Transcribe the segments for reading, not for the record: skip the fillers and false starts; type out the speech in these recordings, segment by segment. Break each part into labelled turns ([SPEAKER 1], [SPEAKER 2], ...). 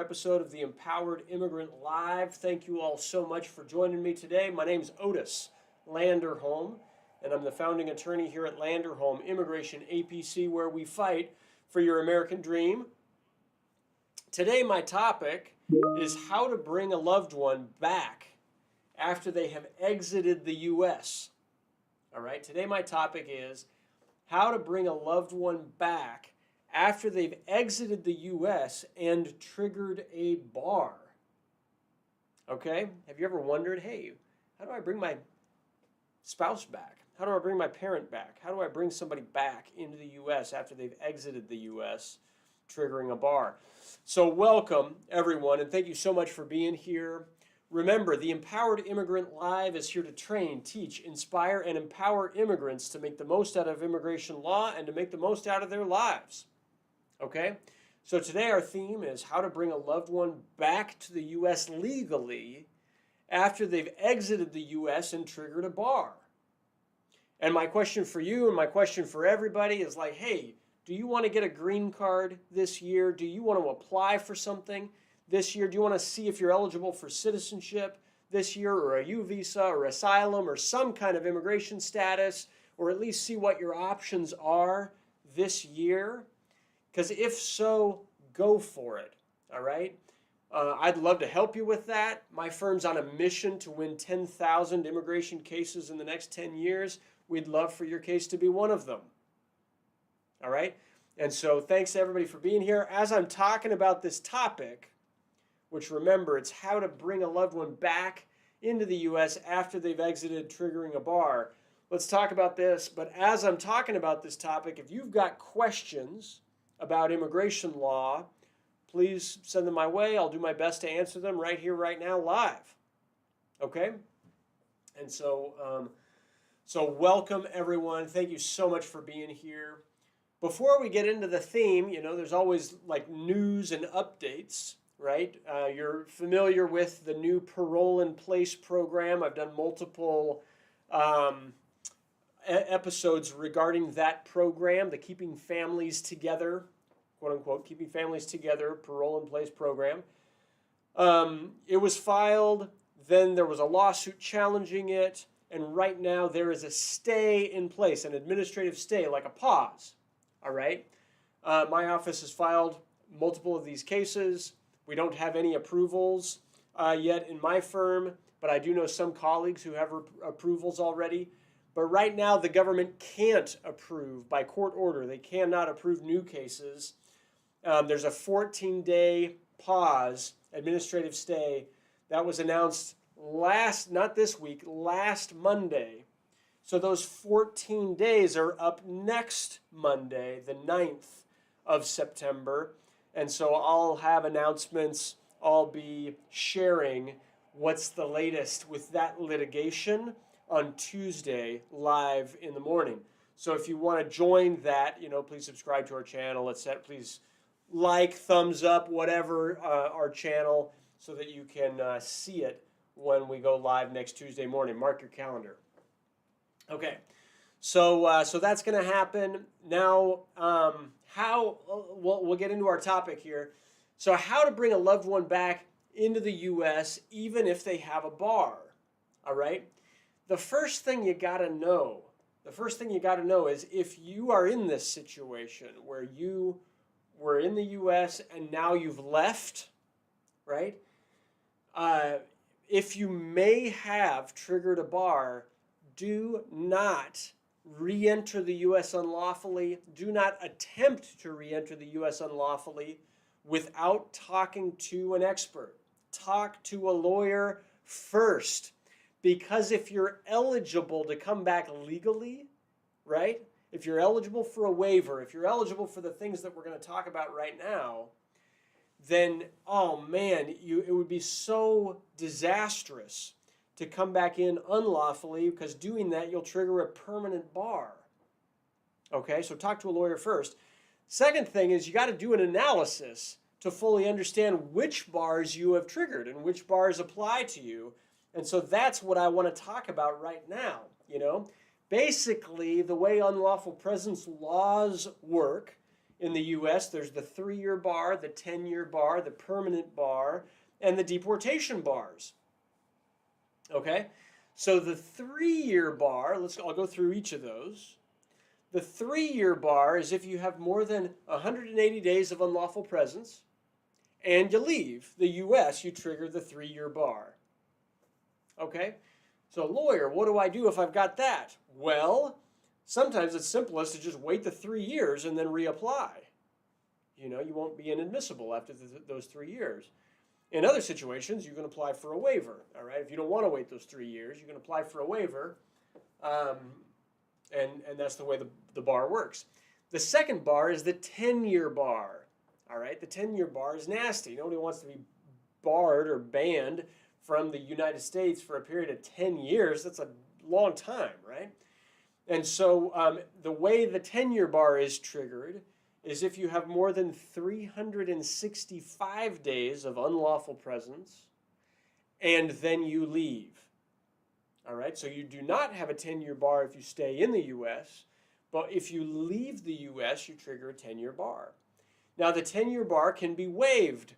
[SPEAKER 1] episode of the Empowered Immigrant Live. Thank you all so much for joining me today. My name is Otis Landerholm, and I'm the founding attorney here at Landerholm Immigration A.P.C, where we fight for your American dream. Today, my topic is how to bring a loved one back after they have exited the U.S. All right, today my topic is how to bring a loved one back after they've exited the U.S. and triggered a bar. Okay? Have you ever wondered, hey, how do I bring my spouse back? How do I bring my parent back? How do I bring somebody back into the U.S. after they've exited the U.S., triggering a bar? So welcome, everyone, and thank you so much for being here. Remember, the Empowered Immigrant Live is here to train, teach, inspire, and empower immigrants to make the most out of immigration law and to make the most out of their lives. Okay? So today our theme is how to bring a loved one back to the U.S. legally after they've exited the U.S. and triggered a bar. And my question for you and my question for everybody is like, hey, do you want to get a green card this year? Do you want to apply for something this year? Do you want to see if you're eligible for citizenship this year, or a U visa or asylum or some kind of immigration status, or at least see what your options are this year? Because if so, go for it, all right? I'd love to help you with that. My firm's on a mission to win 10,000 immigration cases in the next 10 years. We'd love for your case to be one of them, all right? And so thanks to everybody for being here. As I'm talking about this topic, which remember, it's how to bring a loved one back into the U.S. after they've exited, triggering a bar. Let's talk about this. But as I'm talking about this topic, if you've got questions about immigration law, please send them my way. I'll do my best to answer them right here, right now, live. Okay? And so, welcome, everyone. Thank you so much for being here. Before we get into the theme, you know, there's always like news and updates, right? You're familiar with the new Parole in Place program. I've done multiple episodes regarding that program, the Keeping Families Together, quote unquote, Keeping Families Together Parole in Place program. It was filed, then there was a lawsuit challenging it, and right now there is a stay in place, an administrative stay, like a pause, all right? My office has filed multiple of these cases. We don't have any approvals yet in my firm, but I do know some colleagues who have approvals already. But right now, the government can't approve by court order. They cannot approve new cases. There's a 14-day pause, administrative stay, that was announced not this week, last Monday. So those 14 days are up next Monday, the 9th of September. And so I'll have announcements. I'll be sharing what's the latest with that litigation on Tuesday, live in the morning. So if you want to join that, you know, please subscribe to our channel. Please like, thumbs up, whatever, our channel, so that you can see it when we go live next Tuesday morning. Mark your calendar. Okay, so that's going to happen. Now, we'll get into our topic here. So how to bring a loved one back into the U.S. even if they have a bar, all right? The first thing you got to know is if you are in this situation where you were in the U.S. and now you've left, right? If you may have triggered a bar, do not re-enter the U.S. unlawfully. Do not attempt to re-enter the U.S. unlawfully without talking to an expert. Talk to a lawyer first. Because if you're eligible to come back legally, right? If you're eligible for a waiver, if you're eligible for the things that we're going to talk about right now, then, oh man, it would be so disastrous to come back in unlawfully, because doing that, you'll trigger a permanent bar. Okay, so talk to a lawyer first. Second thing is you got to do an analysis to fully understand which bars you have triggered and which bars apply to you. And so that's what I want to talk about right now, you know. Basically, the way unlawful presence laws work in the U.S., there's the 3-year bar, the 10-year bar, the permanent bar, and the deportation bars. Okay? So the 3-year bar, I'll go through each of those. The 3-year bar is if you have more than 180 days of unlawful presence and you leave the U.S., you trigger the 3-year bar. Okay? So lawyer, what do I do if I've got that? Well, sometimes it's simplest to just wait the 3 years and then reapply. You know, you won't be inadmissible after those 3 years. In other situations, you can apply for a waiver. All right, if you don't want to wait those 3 years, you can apply for a waiver, and that's the way the bar works. The second bar is the 10-year bar. All right, the 10-year bar is nasty. Nobody wants to be barred or banned from the United States for a period of 10 years. That's a long time, right? And so the way the 10-year bar is triggered is if you have more than 365 days of unlawful presence and then you leave. All right, so you do not have a 10-year bar if you stay in the U.S., but if you leave the U.S., you trigger a 10-year bar. Now, the 10-year bar can be waived.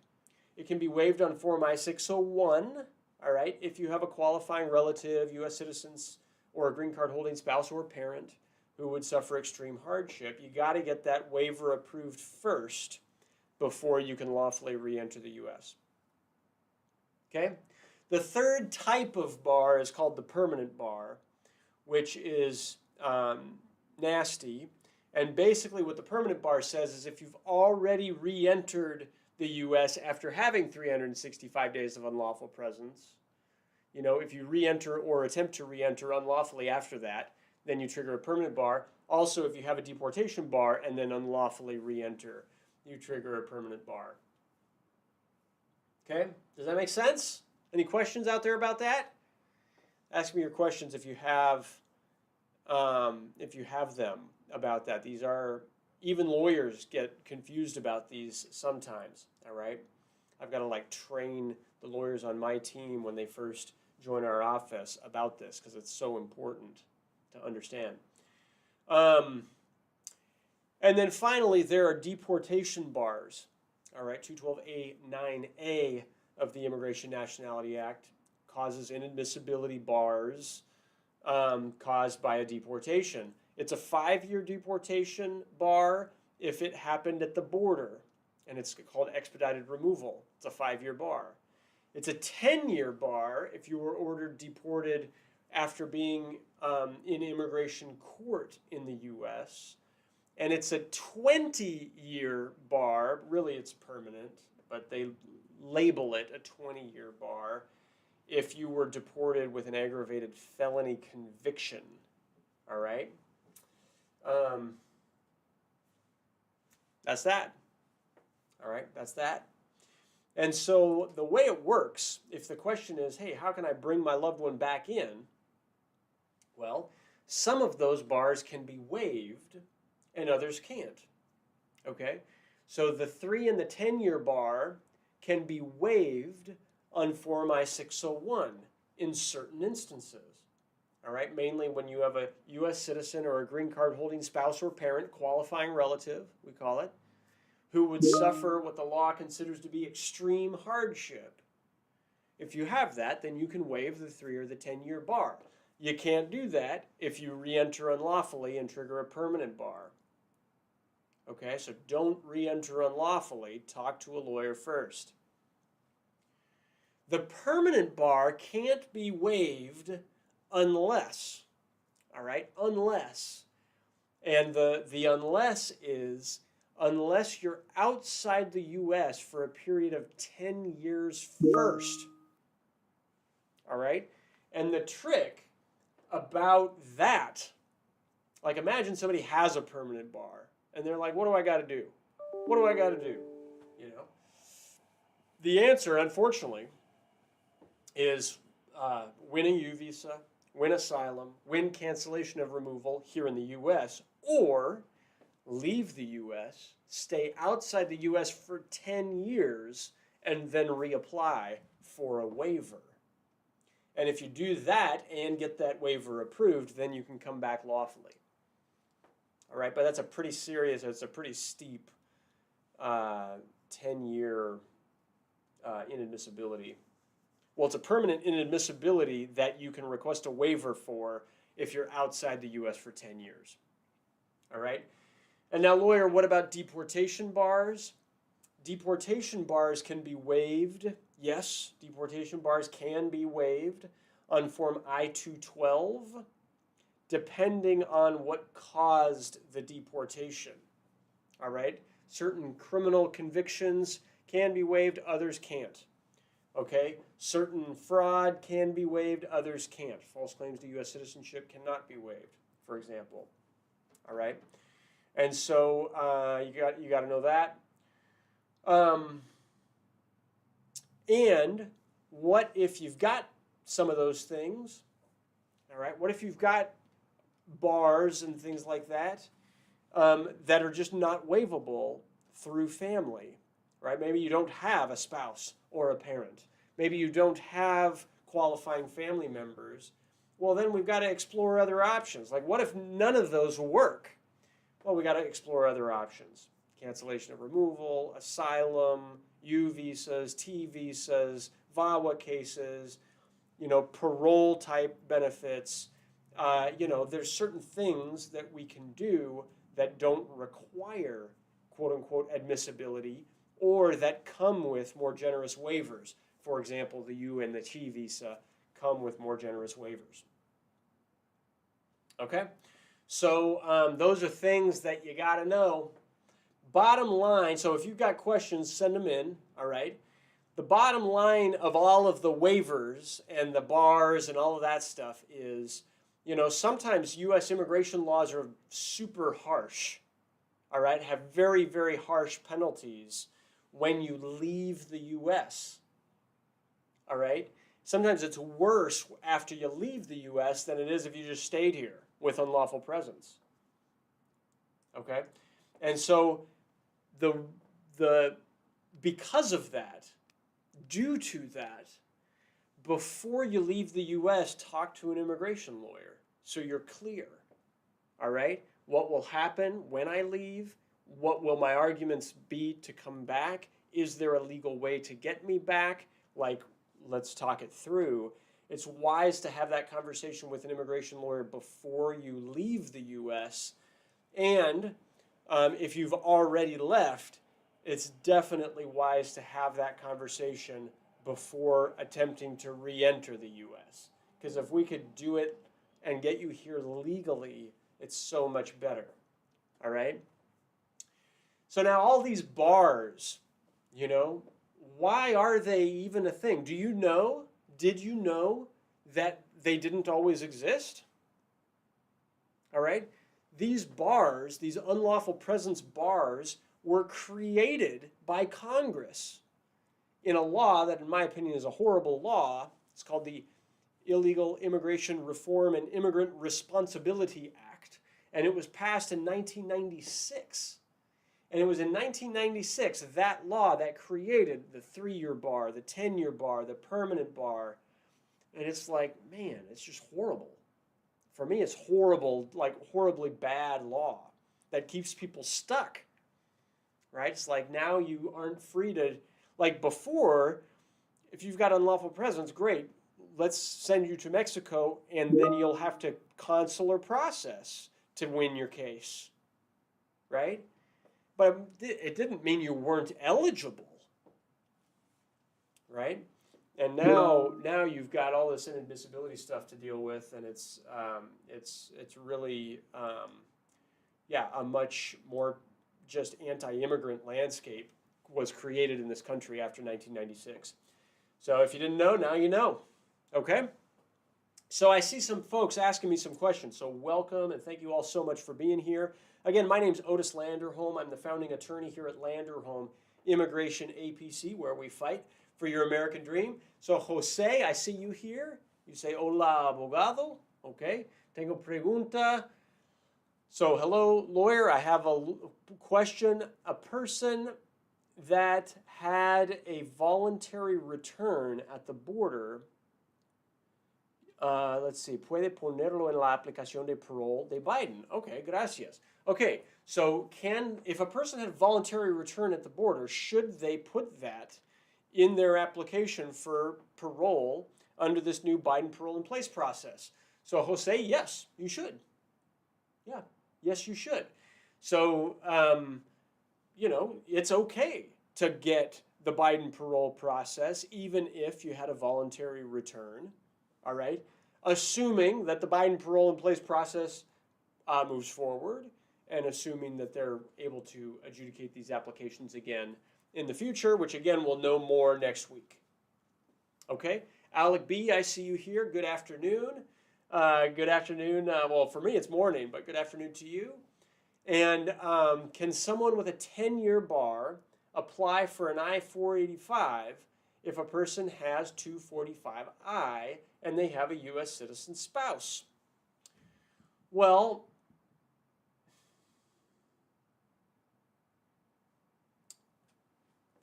[SPEAKER 1] It can be waived on Form I-601, all right, if you have a qualifying relative, U.S. citizens, or a green card holding spouse or parent who would suffer extreme hardship. You got to get that waiver approved first before you can lawfully re-enter the U.S. Okay? The third type of bar is called the permanent bar, which is nasty. And basically what the permanent bar says is if you've already re-entered the U.S. after having 365 days of unlawful presence, you know, if you re-enter or attempt to re-enter unlawfully after that, then you trigger a permanent bar. Also, if you have a deportation bar and then unlawfully re-enter, you trigger a permanent bar. Okay? Does that make sense? Any questions out there about that? Ask me your questions if you have them about that. These are, even lawyers get confused about these sometimes, all right? I've got to like train the lawyers on my team when they first join our office about this because it's so important to understand. And then finally, there are deportation bars. All right, 212A9A of the Immigration Nationality Act causes inadmissibility bars caused by a deportation. It's a 5-year deportation bar if it happened at the border, and it's called expedited removal. It's a 5-year bar. It's a 10-year bar if you were ordered deported after being in immigration court in the U.S., and it's a 20-year bar. Really, it's permanent, but they label it a 20-year bar if you were deported with an aggravated felony conviction. All right? That's that. All right? That's that. And so the way it works, if the question is, hey, how can I bring my loved one back in? Well, some of those bars can be waived and others can't. Okay? So the 3 and the 10-year bar can be waived on Form I-601 in certain instances. All right? Mainly when you have a U.S. citizen or a green card holding spouse or parent, qualifying relative, we call it, who would suffer what the law considers to be extreme hardship. If you have that, then you can waive the 3 or the 10-year bar. You can't do that if you re-enter unlawfully and trigger a permanent bar. Okay, so don't re-enter unlawfully. Talk to a lawyer first. The permanent bar can't be waived unless, all right, unless. And the unless is unless you're outside the U.S. for a period of 10 years first. All right? And the trick about that, like imagine somebody has a permanent bar and they're like, what do I got to do? What do I got to do? You know? The answer, unfortunately, is win a U visa, win asylum, win cancellation of removal here in the U.S., or leave the U.S., stay outside the U.S. for 10 years, and then reapply for a waiver. And if you do that and get that waiver approved, then you can come back lawfully. All right, but that's a pretty serious, it's a pretty steep 10-year inadmissibility. Well, it's a permanent inadmissibility that you can request a waiver for if you're outside the U.S. for 10 years. All right? And now, lawyer, what about deportation bars? Deportation bars can be waived. Yes, deportation bars can be waived on Form I-212, depending on what caused the deportation. All right? Certain criminal convictions can be waived, others can't. Okay? Certain fraud can be waived, others can't. False claims to U.S. citizenship cannot be waived, for example. All right? And so you got to know that. And what if you've got some of those things? All right? What if you've got bars and things like that that are just not waivable through family? Right? Maybe you don't have a spouse or a parent. Maybe you don't have qualifying family members. Well, then we've got to explore other options. Like, what if none of those work? Well, we got to explore other options. Cancellation of removal, asylum, U visas, T visas, VAWA cases, parole type benefits. There's certain things that we can do that don't require quote unquote admissibility or that come with more generous waivers. For example, the U and the T visa come with more generous waivers. Okay? So those are things that you got to know. Bottom line, so if you've got questions, send them in, all right? The bottom line of all of the waivers and the bars and all of that stuff is, sometimes U.S. immigration laws are super harsh, all right? Have very, very harsh penalties when you leave the U.S., all right? Sometimes it's worse after you leave the U.S. than it is if you just stayed here with unlawful presence, okay? And so because of that, due to that, before you leave the U.S., talk to an immigration lawyer so you're clear, all right? What will happen when I leave? What will my arguments be to come back? Is there a legal way to get me back? Like, let's talk it through. It's wise to have that conversation with an immigration lawyer before you leave the U.S. And if you've already left, it's definitely wise to have that conversation before attempting to re-enter the U.S. Because if we could do it and get you here legally, it's so much better. All right? So now all these bars, why are they even a thing? Did you know that they didn't always exist? All right? These bars, these unlawful presence bars, were created by Congress in a law that, in my opinion, is a horrible law. It's called the Illegal Immigration Reform and Immigrant Responsibility Act, and it was passed in 1996. And it was in 1996, that law that created the 3-year bar, the 10-year bar, the permanent bar. And it's like, man, it's just horrible. For me, it's horrible, like horribly bad law that keeps people stuck, right? It's like now you aren't free to, like before, if you've got unlawful presence, great. Let's send you to Mexico, and then you'll have to consular process to win your case, right? But it didn't mean you weren't eligible, right? And now you've got all this inadmissibility stuff to deal with, and it's really a much more just anti-immigrant landscape was created in this country after 1996. So if you didn't know, now you know. Okay? So I see some folks asking me some questions. So welcome, and thank you all so much for being here. Again, my name's Otis Landerholm. I'm the founding attorney here at Landerholm Immigration A.P.C., where we fight for your American dream. So Jose, I see you here. You say, hola, abogado. Okay. Tengo pregunta. So hello, lawyer. I have a question. A person that had a voluntary return at the border, let's see, puede ponerlo en la aplicación de parole de Biden. Okay, gracias. Okay, so if a person had voluntary return at the border, should they put that in their application for parole under this new Biden parole in place process? So Jose, yes, you should. Yeah, yes, you should. So, it's okay to get the Biden parole process even if you had a voluntary return, all right? Assuming that the Biden parole in place process moves forward and assuming that they're able to adjudicate these applications again in the future, which again, we'll know more next week. Okay, Alec B., I see you here. Good afternoon. Good afternoon. Well, for me, it's morning, but good afternoon to you. And can someone with a 10-year bar apply for an I-485 if a person has 245I and they have a U.S. citizen spouse? Well,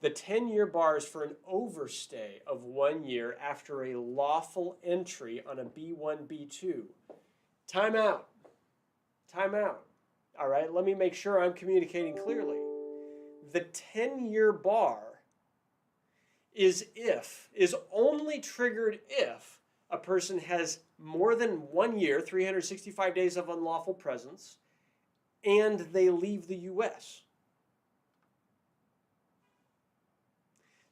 [SPEAKER 1] the 10-year bar is for an overstay of 1 year after a lawful entry on a B1, B2. Time out. Time out. All right, let me make sure I'm communicating clearly. The 10-year bar is only triggered if a person has more than 1 year, 365 days of unlawful presence, and they leave the U.S.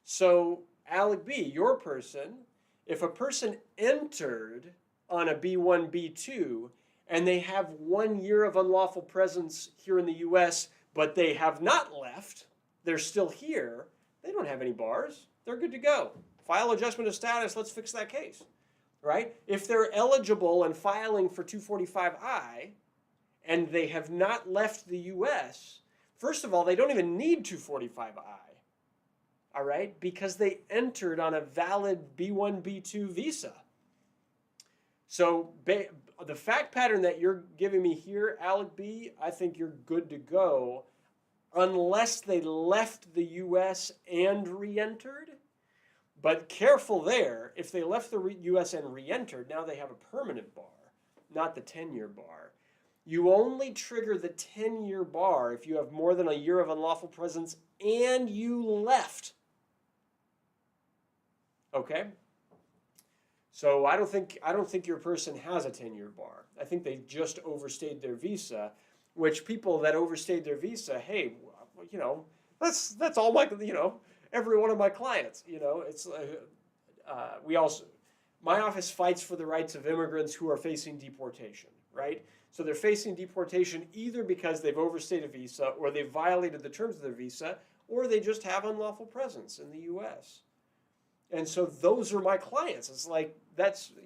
[SPEAKER 1] So, Alec B., your person, if a person entered on a B1, B2, and they have 1 year of unlawful presence here in the U.S., but they have not left, they're still here, they don't have any bars. They're good to go. File adjustment of status, let's fix that case, right? If they're eligible and filing for 245I, and they have not left the U.S., first of all, they don't even need 245I, all right, because they entered on a valid B1, B2 visa. So the fact pattern that you're giving me here, Alec B., I think you're good to go unless they left the U.S. and re-entered. But careful there, if they left the U.S. and re-entered, now they have a permanent bar, not the 10-year bar. You only trigger the 10-year bar if you have more than a year of unlawful presence and you left. Okay? So I don't think your person has a 10-year bar. I think they just overstayed their visa, which people that overstayed their visa, hey, that's all my, every one of my clients, it's my office fights for the rights of immigrants who are facing deportation, right? So they're facing deportation either because they've overstayed a visa or they've violated the terms of their visa or they just have unlawful presence in the U.S. And so those are my clients. It's like,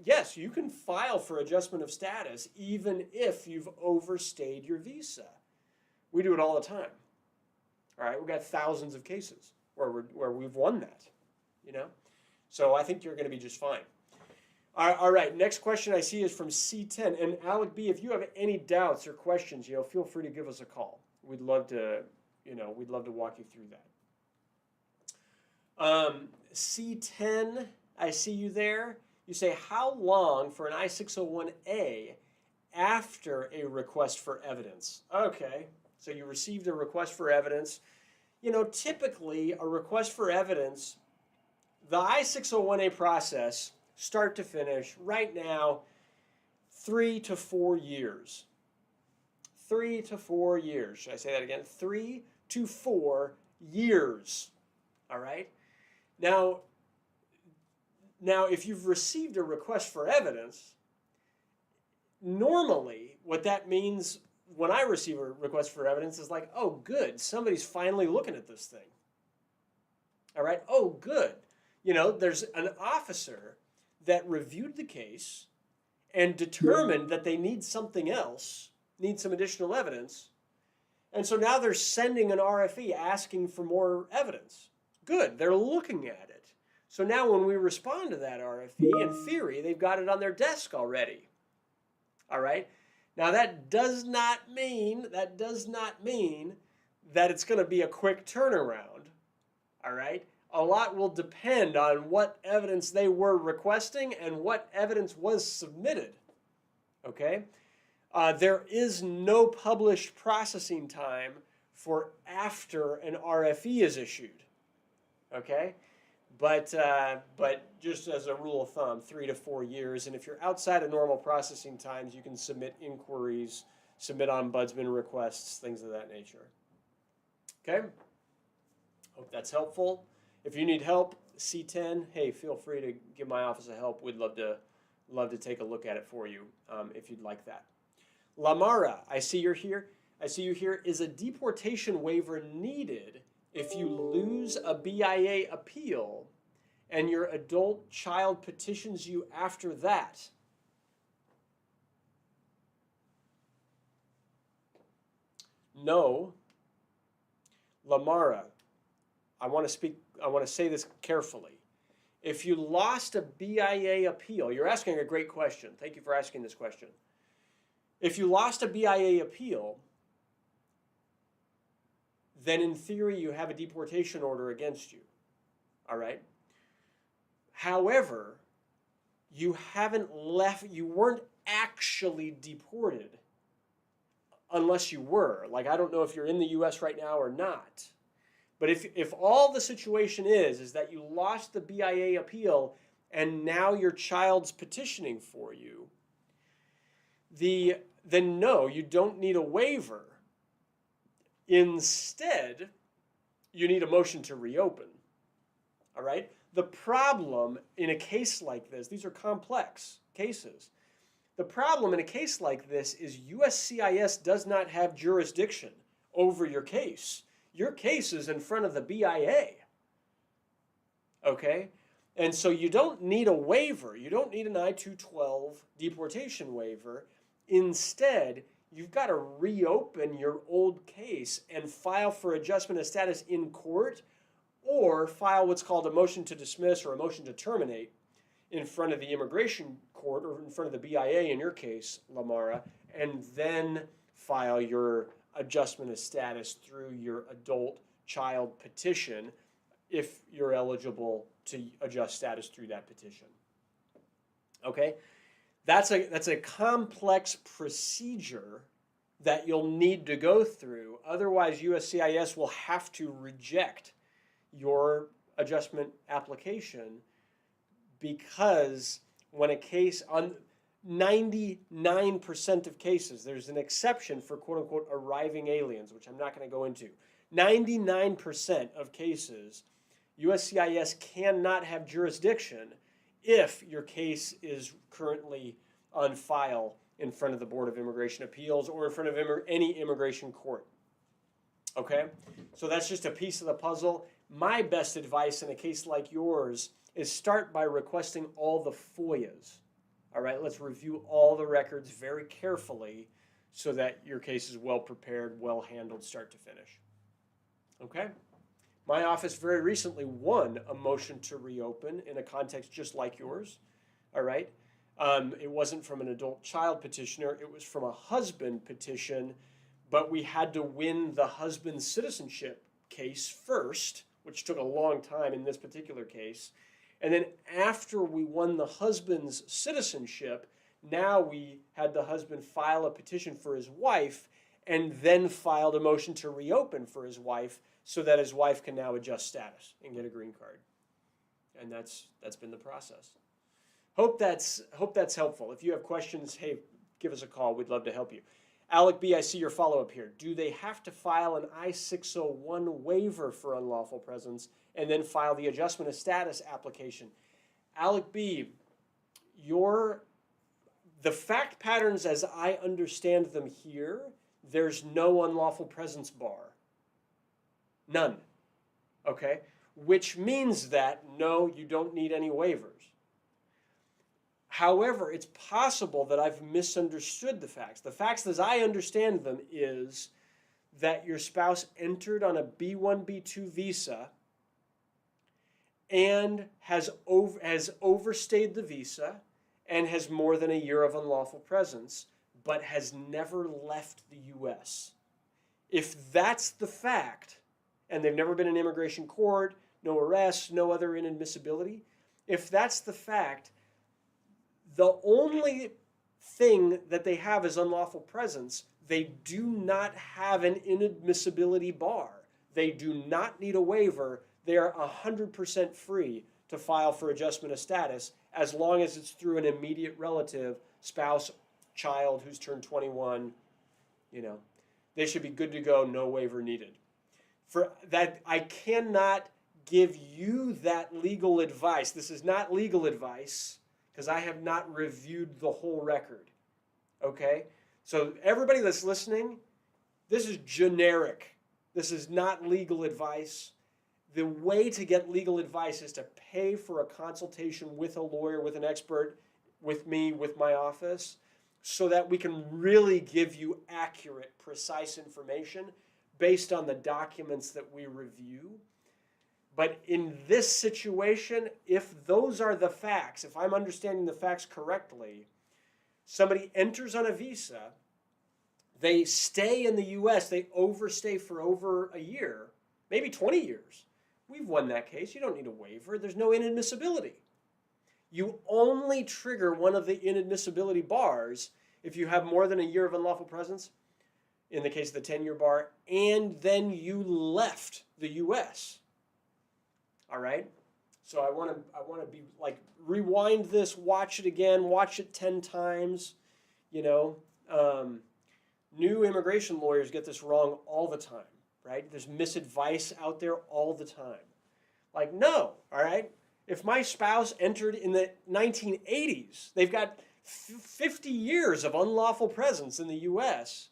[SPEAKER 1] yes, you can file for adjustment of status even if you've overstayed your visa. We do it all the time. All right, we've got thousands of cases where we've won that, So I think you're going to be just fine. All right, next question I see is from C10. And Alec B., if you have any doubts or questions, feel free to give us a call. We'd love to walk you through that. C10, I see you there. You say, how long for an I-601A after a request for evidence? Okay, so you received a request for evidence. Typically, a request for evidence, the I-601A process, start to finish, right now, 3 to 4 years. 3 to 4 years. Should I say that again? 3 to 4 years. All right? Now, if you've received a request for evidence, normally what that means when I receive a request for evidence is like, oh, good, somebody's finally looking at this thing. All right? Oh, good. There's an officer that reviewed the case and determined that they need something else, need some additional evidence, and so now they're sending an RFE asking for more evidence. Good, they're looking at it. So now when we respond to that RFE, in theory, they've got it on their desk already. All right? Now that does not mean that it's going to be a quick turnaround. All right? A lot will depend on what evidence they were requesting and what evidence was submitted. Okay? There is no published processing time for after an RFE is issued. Okay? But just as a rule of thumb, 3 to 4 years. And if you're outside of normal processing times, you can submit inquiries, submit ombudsman requests, things of that nature. Okay? Hope that's helpful. If you need help, C10, hey, feel free to give my office a help. We'd love to take a look at it for you if you'd like that. Lamara, I see you're here. I see you here. Is a deportation waiver needed if you lose a BIA appeal and your adult child petitions you after that? No. Lamara, I want to say this carefully. If you lost a BIA appeal, you're asking a great question. Thank you for asking this question. If you lost a BIA appeal, then in theory you have a deportation order against you. All right? However, you weren't actually deported unless you were. Like, I don't know if you're in the US right now or not. But if all the situation is that you lost the BIA appeal and now your child's petitioning for you, then no, you don't need a waiver. Instead, you need a motion to reopen. All right? The problem in a case like this, these are complex cases. The problem in a case like this is USCIS does not have jurisdiction over your case. Your case is in front of the BIA. Okay? And so you don't need a waiver. You don't need an I-212 deportation waiver. Instead, you've got to reopen your old case and file for adjustment of status in court, or file what's called a motion to dismiss or a motion to terminate in front of the immigration court or in front of the BIA in your case, Lamara, and then file your adjustment of status through your adult child petition if you're eligible to adjust status through that petition. Okay? That's a complex procedure that you'll need to go through. Otherwise, USCIS will have to reject your adjustment application, because when a case, on 99% of cases, there's an exception for quote-unquote arriving aliens, which I'm not going to go into. 99% of cases, USCIS cannot have jurisdiction if your case is currently on file in front of the Board of Immigration Appeals or in front of any immigration court. Okay? So that's just a piece of the puzzle. My best advice in a case like yours is start by requesting all the FOIAs. All right, let's review all the records very carefully so that your case is well prepared, well handled, start to finish. Okay? My office very recently won a motion to reopen in a context just like yours. All right? It wasn't from an adult child petitioner, it was from a husband petition, but we had to win the husband's citizenship case first, which took a long time in this particular case. And then after we won the husband's citizenship, now we had the husband file a petition for his wife and then filed a motion to reopen for his wife so that his wife can now adjust status and get a green card. And that's been the process. Hope that's helpful. If you have questions, hey, give us a call. We'd love to help you. Alec B., I see your follow-up here. Do they have to file an I-601 waiver for unlawful presence and then file the adjustment of status application? Alec B., the fact patterns as I understand them here, there's no unlawful presence bar. None. Okay? Which means that, no, you don't need any waivers. However, it's possible that I've misunderstood the facts. The facts as I understand them is that your spouse entered on a B1, B2 visa and has overstayed the visa and has more than a year of unlawful presence, but has never left the U.S. If that's the fact, and they've never been in immigration court, no arrests, no other inadmissibility, if that's the fact, the only thing that they have is unlawful presence, they do not have an inadmissibility bar. They do not need a waiver. They are 100% free to file for adjustment of status as long as it's through an immediate relative, spouse, child who's turned 21. They should be good to go, no waiver needed. For that, I cannot give you that legal advice. This is not legal advice because I have not reviewed the whole record. Okay? So everybody that's listening, this is generic. This is not legal advice. The way to get legal advice is to pay for a consultation with a lawyer, with an expert, with me, with my office, so that we can really give you accurate, precise information based on the documents that we review. But in this situation, if those are the facts, if I'm understanding the facts correctly, somebody enters on a visa, they stay in the U.S., they overstay for over a year, maybe 20 years. We've won that case. You don't need a waiver. There's no inadmissibility. You only trigger one of the inadmissibility bars if you have more than a year of unlawful presence, in the case of the 10-year bar, and then you left the U.S. All right? So I want to be like, rewind this, watch it again, watch it 10 times. New immigration lawyers get this wrong all the time, right? There's misadvice out there all the time. Like, no, all right? If my spouse entered in the 1980s, they've got 50 years of unlawful presence in the U.S.,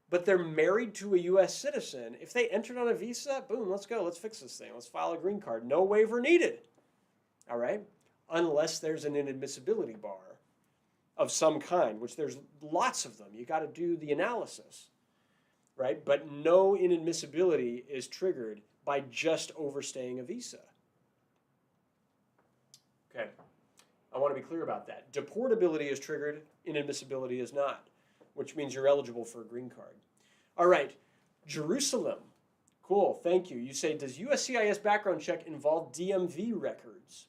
[SPEAKER 1] but they're married to a U.S. citizen. If they entered on a visa, boom, let's go. Let's fix this thing. Let's file a green card. No waiver needed, all right? Unless there's an inadmissibility bar of some kind, which there's lots of them. You got to do the analysis, right? But no inadmissibility is triggered by just overstaying a visa. Okay, I want to be clear about that. Deportability is triggered, inadmissibility is not, which means you're eligible for a green card. All right, Jerusalem. Cool, thank you. You say, does USCIS background check involve DMV records?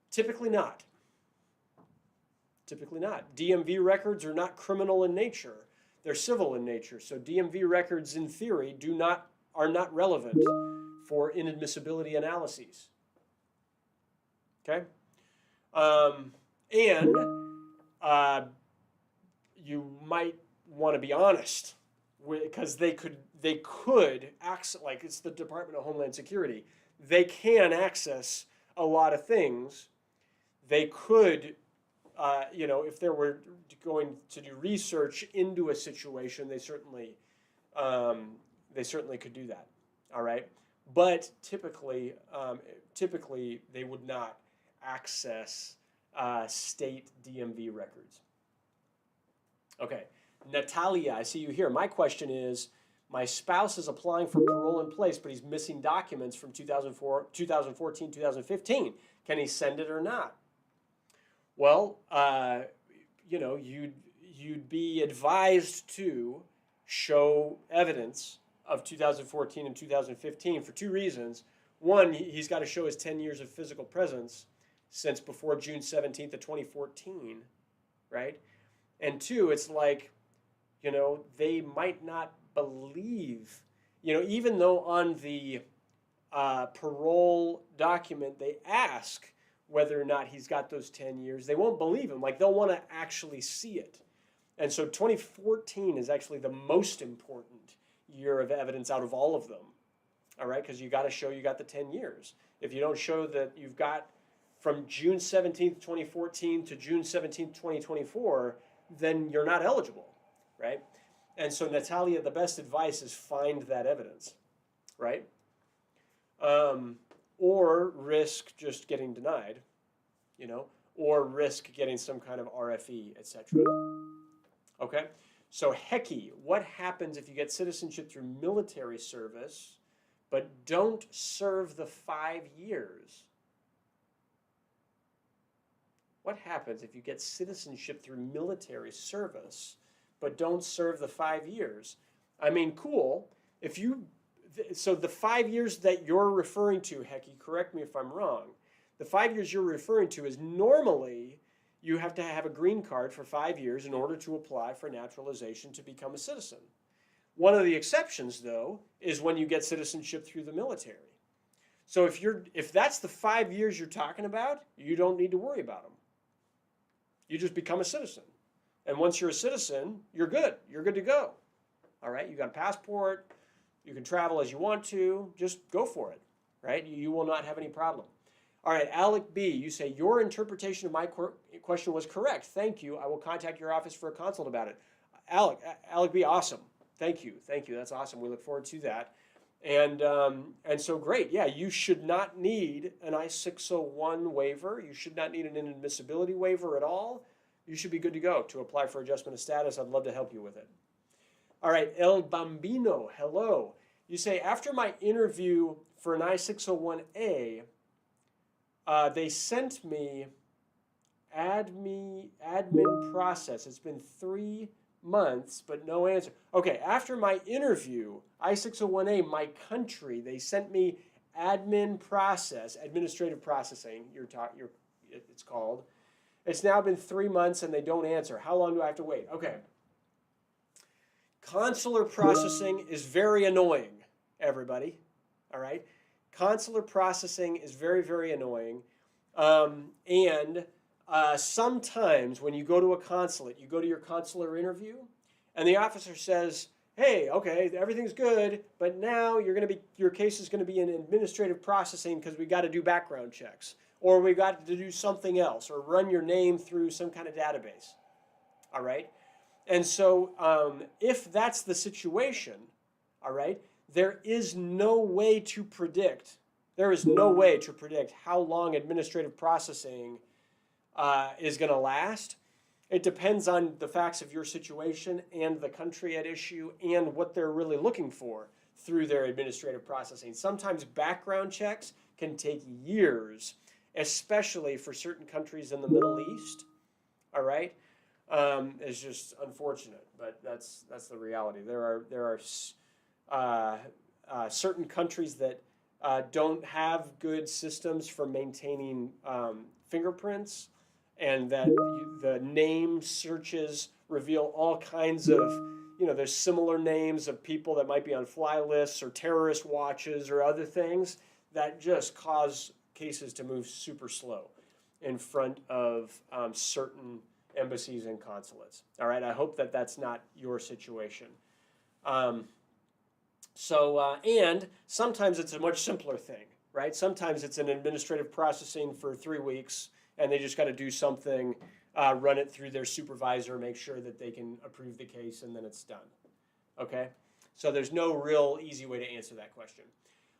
[SPEAKER 1] Typically not. Typically not. DMV records are not criminal in nature. They're civil in nature. So DMV records, in theory, are not relevant for inadmissibility analyses. Okay? You might want to be honest, because they could access, like it's the Department of Homeland Security. They can access a lot of things. They could, if they were going to do research into a situation, they certainly could do that. All right, but typically they would not access state DMV records. Okay, Natalia, I see you here. My question is, my spouse is applying for parole in place, but he's missing documents from 2014, 2015. Can he send it or not? Well, you'd be advised to show evidence of 2014 and 2015 for two reasons. One, he's got to show his 10 years of physical presence since before June 17th of 2014, right? And two, it's like, they might not believe, even though on the parole document they ask whether or not he's got those 10 years, they won't believe him. Like, they'll want to actually see it. And so 2014 is actually the most important year of evidence out of all of them, all right? Because you got to show you got the 10 years. If you don't show that you've got from June 17th, 2014 to June 17th, 2024, then you're not eligible, right? And so, Natalia, the best advice is find that evidence, right? Or risk just getting denied, or risk getting some kind of RFE, etc. Okay? So, Hecky, what happens if you get citizenship through military service but don't serve the 5 years? What happens if you get citizenship through military service but don't serve the 5 years? I mean, cool. So the 5 years that you're referring to, Hecky, correct me if I'm wrong, The 5 years you're referring to is normally you have to have a green card for 5 years in order to apply for naturalization to become a citizen. One of the exceptions, though, is when you get citizenship through the military. So if that's the 5 years you're talking about, you don't need to worry about them. You just become a citizen. And once you're a citizen, you're good. You're good to go. All right? You got a passport. You can travel as you want to. Just go for it. Right? You will not have any problem. All right, Alec B., you say, your interpretation of my question was correct. Thank you. I will contact your office for a consult about it. Alec B., awesome. Thank you. Thank you. That's awesome. We look forward to that. And so great. Yeah, you should not need an I-601 waiver. You should not need an inadmissibility waiver at all. You should be good to go to apply for adjustment of status. I'd love to help you with it. All right, El Bambino, hello. You say, after my interview for an I-601A, they sent me admin process. It's been 3 months, but no answer. Okay, after my interview, I-601A, my country, they sent me admin process, administrative processing, it's called. It's now been 3 months and they don't answer. How long do I have to wait? Okay. Consular processing is very annoying, everybody. All right? Consular processing is very, very annoying. Sometimes when you go to a consulate, you go to your consular interview, and the officer says, hey, okay, everything's good, but now your case is going to be in administrative processing because we got to do background checks, or we got to do something else, or run your name through some kind of database. All right? And so if that's the situation, all right, there is no way to predict how long administrative processing is going to last. It depends on the facts of your situation and the country at issue and what they're really looking for through their administrative processing. Sometimes background checks can take years, especially for certain countries in the Middle East. All right? It's just unfortunate, but that's the reality. There are certain countries that don't have good systems for maintaining fingerprints, and that the name searches reveal all kinds of, there's similar names of people that might be on fly lists or terrorist watches or other things that just cause cases to move super slow in front of certain embassies and consulates. All right, I hope that that's not your situation. And sometimes it's a much simpler thing, right? Sometimes it's an administrative processing for 3 weeks, and they just got to do something, run it through their supervisor, make sure that they can approve the case, and then it's done. Okay? So there's no real easy way to answer that question.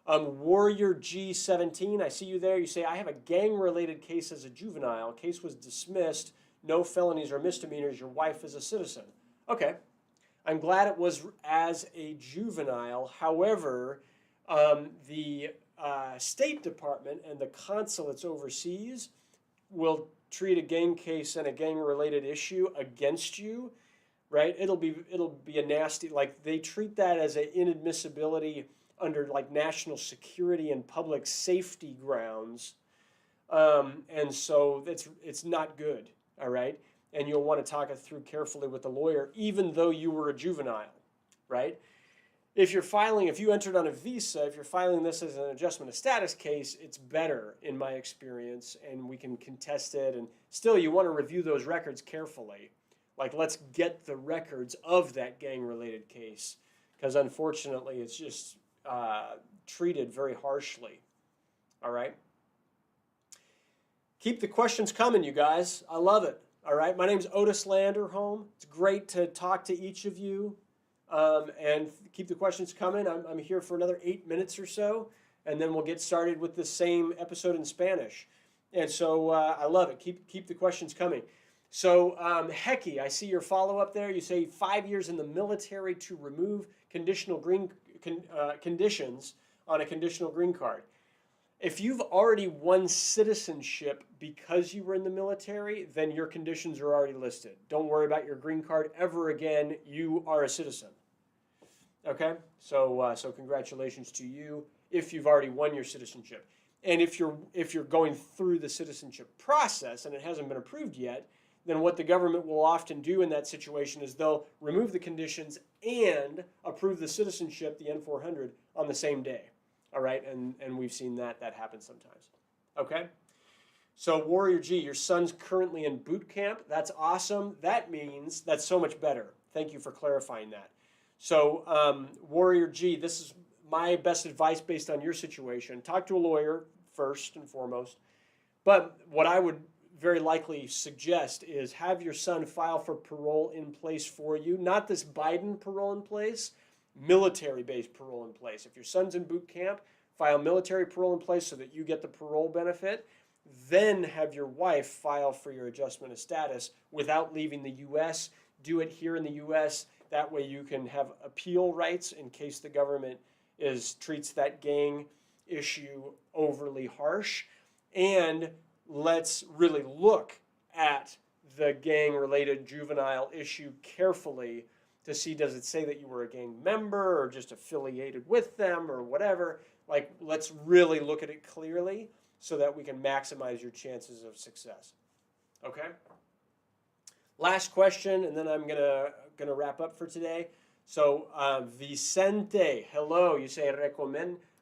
[SPEAKER 1] Warrior G17, I see you there. You say, I have a gang-related case as a juvenile. Case was dismissed. No felonies or misdemeanors. Your wife is a citizen. Okay. I'm glad it was as a juvenile. However, the State Department and the consulates overseas will treat a gang case and a gang-related issue against you, right? It'll be a nasty, like they treat that as an inadmissibility under like national security and public safety grounds, and so it's not good, all right? And you'll want to talk it through carefully with the lawyer, even though you were a juvenile, right? If you entered on a visa, if you're filing this as an adjustment of status case, it's better in my experience, and we can contest it. And still, you want to review those records carefully. Like, let's get the records of that gang-related case, because unfortunately, it's just treated very harshly. All right? Keep the questions coming, you guys. I love it. All right? My name's Otis Landerholm. It's great to talk to each of you. And keep the questions coming. I'm here for another 8 minutes or so, and then we'll get started with the same episode in Spanish. And so I love it. Keep the questions coming. So Hecky, I see your follow-up there. You say 5 years in the military to remove conditional conditions on a conditional green card. If you've already won citizenship because you were in the military, then your conditions are already listed. Don't worry about your green card ever again. You are a citizen. Okay? So congratulations to you if you've already won your citizenship. And if you're going through the citizenship process and it hasn't been approved yet, then what the government will often do in that situation is they'll remove the conditions and approve the citizenship, the N-400, on the same day. All right, and we've seen that happen sometimes. Okay? So Warrior G, your son's currently in boot camp. That's awesome. That means that's so much better. Thank you for clarifying that. So Warrior G, this is my best advice based on your situation. Talk to a lawyer first and foremost. But what I would very likely suggest is have your son file for parole in place for you. Not this Biden parole in place, military-based parole in place. If your son's in boot camp, file military parole in place so that you get the parole benefit. Then have your wife file for your adjustment of status without leaving the U.S. Do it here in the U.S. That way you can have appeal rights in case the government treats that gang issue overly harsh. And let's really look at the gang-related juvenile issue carefully to see, does it say that you were a gang member or just affiliated with them or whatever. Like, let's really look at it clearly so that we can maximize your chances of success. Okay? Last question, and then I'm gonna wrap up for today. So, Vicente, hello. You say,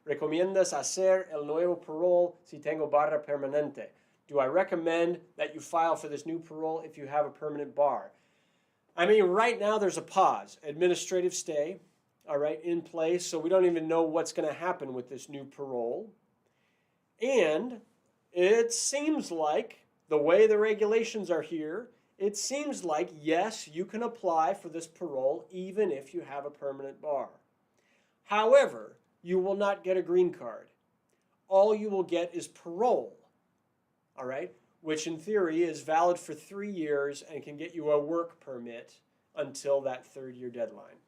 [SPEAKER 1] recomiendas hacer el nuevo parole si tengo barra permanente. Do I recommend that you file for this new parole if you have a permanent bar? I mean, right now there's a pause, administrative stay, all right, in place. So we don't even know what's going to happen with this new parole. And it seems like the way the regulations are here, it seems like, yes, you can apply for this parole even if you have a permanent bar. However, you will not get a green card. All you will get is parole, all right, which in theory is valid for 3 years and can get you a work permit until that third-year deadline.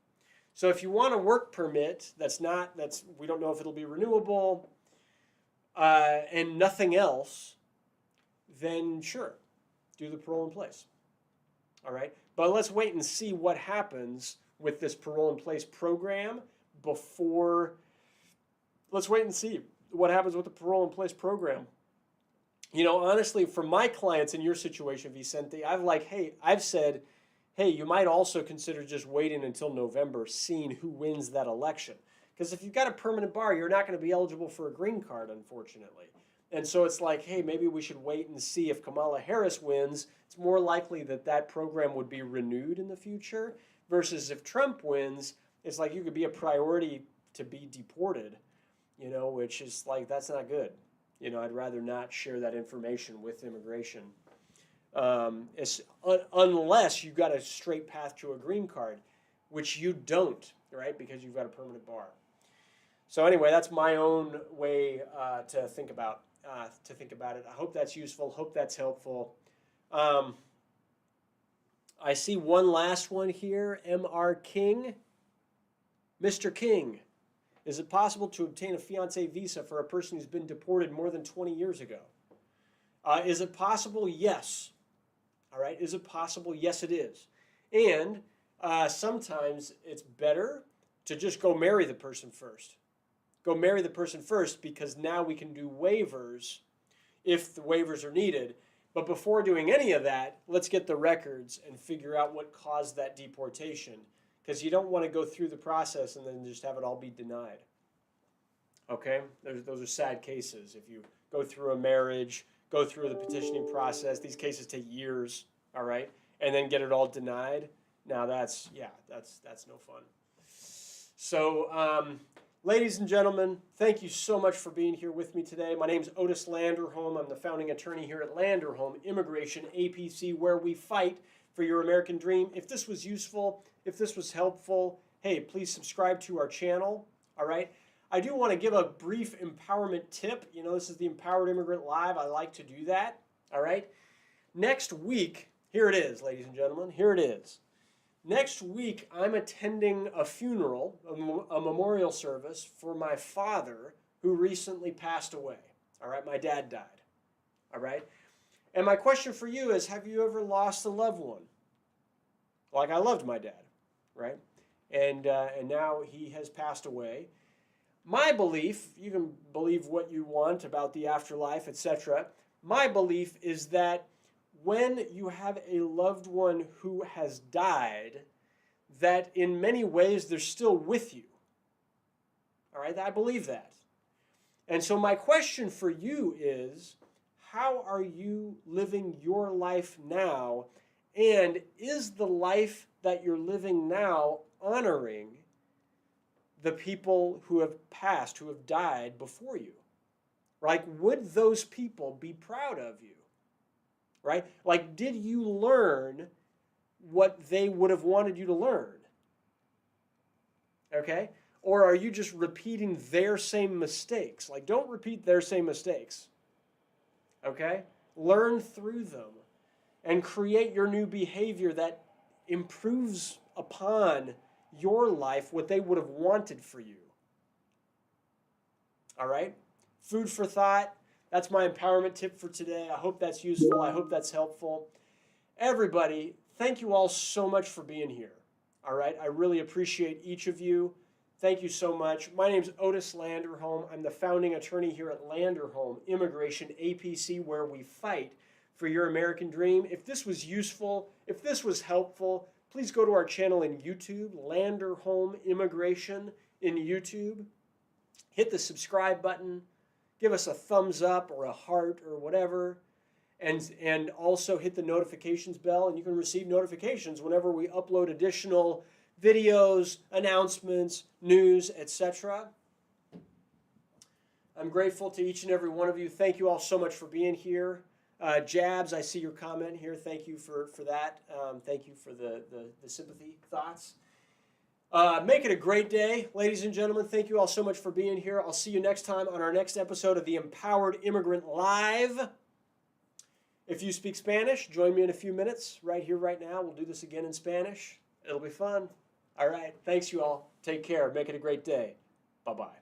[SPEAKER 1] So if you want a work permit, we don't know if it'll be renewable, and nothing else, then sure, do the parole in place. All right, but let's wait and see what happens with this parole in place program before. Let's wait and see what happens with the parole in place program. You know, honestly, for my clients in your situation, Vicente, I've said, hey, you might also consider just waiting until November, seeing who wins that election. Because if you've got a permanent bar, you're not going to be eligible for a green card, unfortunately. And so it's like, hey, maybe we should wait and see if Kamala Harris wins. It's more likely that that program would be renewed in the future versus if Trump wins, it's like you could be a priority to be deported, you know, which is like, that's not good. You know, I'd rather not share that information with immigration. Unless you've got a straight path to a green card, which you don't, right, because you've got a permanent bar. So anyway, that's my own way to think about it. I hope that's useful. Hope that's helpful. I see one last one here. M.R. King. Mr. King, is it possible to obtain a fiance visa for a person who's been deported more than 20 years ago? Is it possible? Yes. All right. Is it possible? Yes, it is. And sometimes it's better to just go marry the person first. Go marry the person first because now we can do waivers if the waivers are needed. But before doing any of that, let's get the records and figure out what caused that deportation, because you don't want to go through the process and then just have it all be denied. Okay? Those are sad cases. If you go through a marriage, go through the petitioning process, these cases take years, all right? And then get it all denied. Now that's no fun. So, ladies and gentlemen, thank you so much for being here with me today. My name is Otis Landerholm. I'm the founding attorney here at Landerholm Immigration A.P.C., where we fight for your American dream. If this was useful, if this was helpful, hey, please subscribe to our channel, all right? I do want to give a brief empowerment tip. You know, this is the Empowered Immigrant Live. I like to do that, all right? Next week, here it is, ladies and gentlemen, here it is. Next week, I'm attending a funeral, a memorial service for my father who recently passed away. All right, my dad died. All right, and my question for you is, have you ever lost a loved one? Like I loved my dad, right? And now he has passed away. My belief, you can believe what you want about the afterlife, etc. My belief is that when you have a loved one who has died, that in many ways they're still with you. All right, I believe that. And so my question for you is, how are you living your life now? And is the life that you're living now honoring the people who have passed, who have died before you? Like, would those people be proud of you? Right? Like, did you learn what they would have wanted you to learn? Okay? Or are you just repeating their same mistakes? Like, don't repeat their same mistakes. Okay? Learn through them and create your new behavior that improves upon your life what they would have wanted for you. All right? Food for thought. That's my empowerment tip for today. I hope that's useful. I hope that's helpful. Everybody, thank you all so much for being here. All right? I really appreciate each of you. Thank you so much. My name's Otis Landerholm. I'm the founding attorney here at Landerholm Immigration A.P.C, where we fight for your American dream. If this was useful, if this was helpful, please go to our channel in YouTube, Landerholm Immigration in YouTube. Hit the subscribe button. Give us a thumbs up or a heart or whatever. And also hit the notifications bell, and you can receive notifications whenever we upload additional videos, announcements, news, etc. I'm grateful to each and every one of you. Thank you all so much for being here. Jabs, I see your comment here. Thank you for that. Thank you for the sympathy thoughts. Make it a great day, ladies and gentlemen. Thank you all so much for being here. I'll see you next time on our next episode of the Empowered Immigrant Live. If you speak Spanish, join me in a few minutes right here, right now. We'll do this again in Spanish. It'll be fun. All right. Thanks, you all. Take care. Make it a great day. Bye-bye.